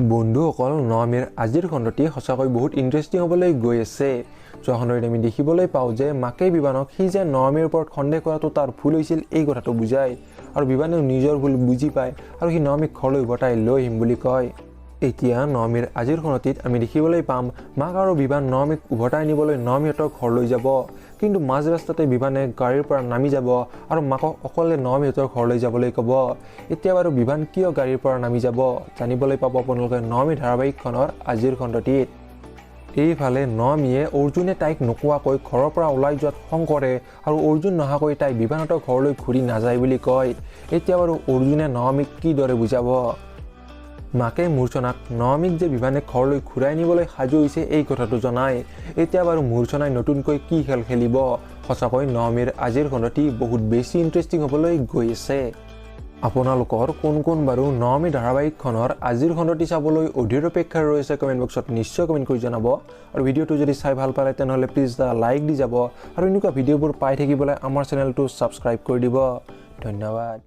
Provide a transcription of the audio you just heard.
বন্ধুসকল নমিৰ আজিৰ খণ্ডটি সঁচাকৈ বহুত ইণ্টাৰেষ্টিং হ'বলৈ গৈ আছে। যোৱা খণ্ডত আমি দেখিবলৈ পাওঁ যে মাকে বিবানক সি যে নমিৰ ওপৰত সন্দেহ কৰাটো তাৰ ভুল হৈছিল এই কথাটো বুজায় আৰু বিবানেও নিজৰ ভুল বুজি পায় আৰু সি নমিক ঘৰলৈ উভতাই লৈ আহিম বুলি কয়। এতিয়া নমিৰ আজিৰ খণ্ডটিত আমি দেখিবলৈ পাম মাক আৰু বিবান নমিক উভতাই নিবলৈ নমিহঁতৰ ঘৰলৈ যাব, কিন্তু মাজ ৰাস্তাতে বিবানে গাড়ীৰ পৰা নামি যাব আৰু মাকক অকলে নমিহঁতৰ ঘৰলৈ যাবলৈ ক'ব। এতিয়া বাৰু বিবান কিয় গাড়ীৰ পৰা নামি যাব জানিবলৈ পাব আপোনালোকে নমি ধাৰাবাহিকখনৰ আজিৰ খণ্ডটিত। এইফালে নমিয়ে অৰ্জুনে তাইক নোকোৱাকৈ ঘৰৰ পৰা ওলাই যোৱাত খং কৰে আৰু অৰ্জুন নহাকৈ তাই বিবানহঁতৰ ঘৰলৈ ঘূৰি নাযায় বুলি কয়। এতিয়া বাৰু অৰ্জুনে নমিক কিদৰে বুজাব? মাকে মূৰ্ছনাক নমিক যে বিবানে ঘৰলৈ ঘূৰাই নিবলৈ সাজু হৈছে এই কথাটো জনায়। এতিয়া বাৰু মূৰ্ছনাই নতুনকৈ কি খেল খেলিব? সঁচাকৈ নমিৰ আজিৰ খণ্ডটি বহুত বেছি ইণ্টাৰেষ্টিং হ'বলৈ গৈ আছে। আপোনালোকৰ কোন কোন বাৰু নমি ধাৰাবাহিকখনৰ আজিৰ খণ্ডটি চাবলৈ অধীৰ অপেক্ষাৰে ৰৈছে কমেণ্ট বক্সত নিশ্চয় কমেণ্ট কৰি জনাব। আৰু ভিডিঅ'টো যদি চাই ভাল পালে তেনেহ'লে প্লিজ এটা লাইক দি যাব আৰু এনেকুৱা ভিডিঅ'বোৰ পাই থাকিবলৈ আমাৰ চেনেলটো ছাবস্ক্ৰাইব কৰি দিব। ধন্যবাদ।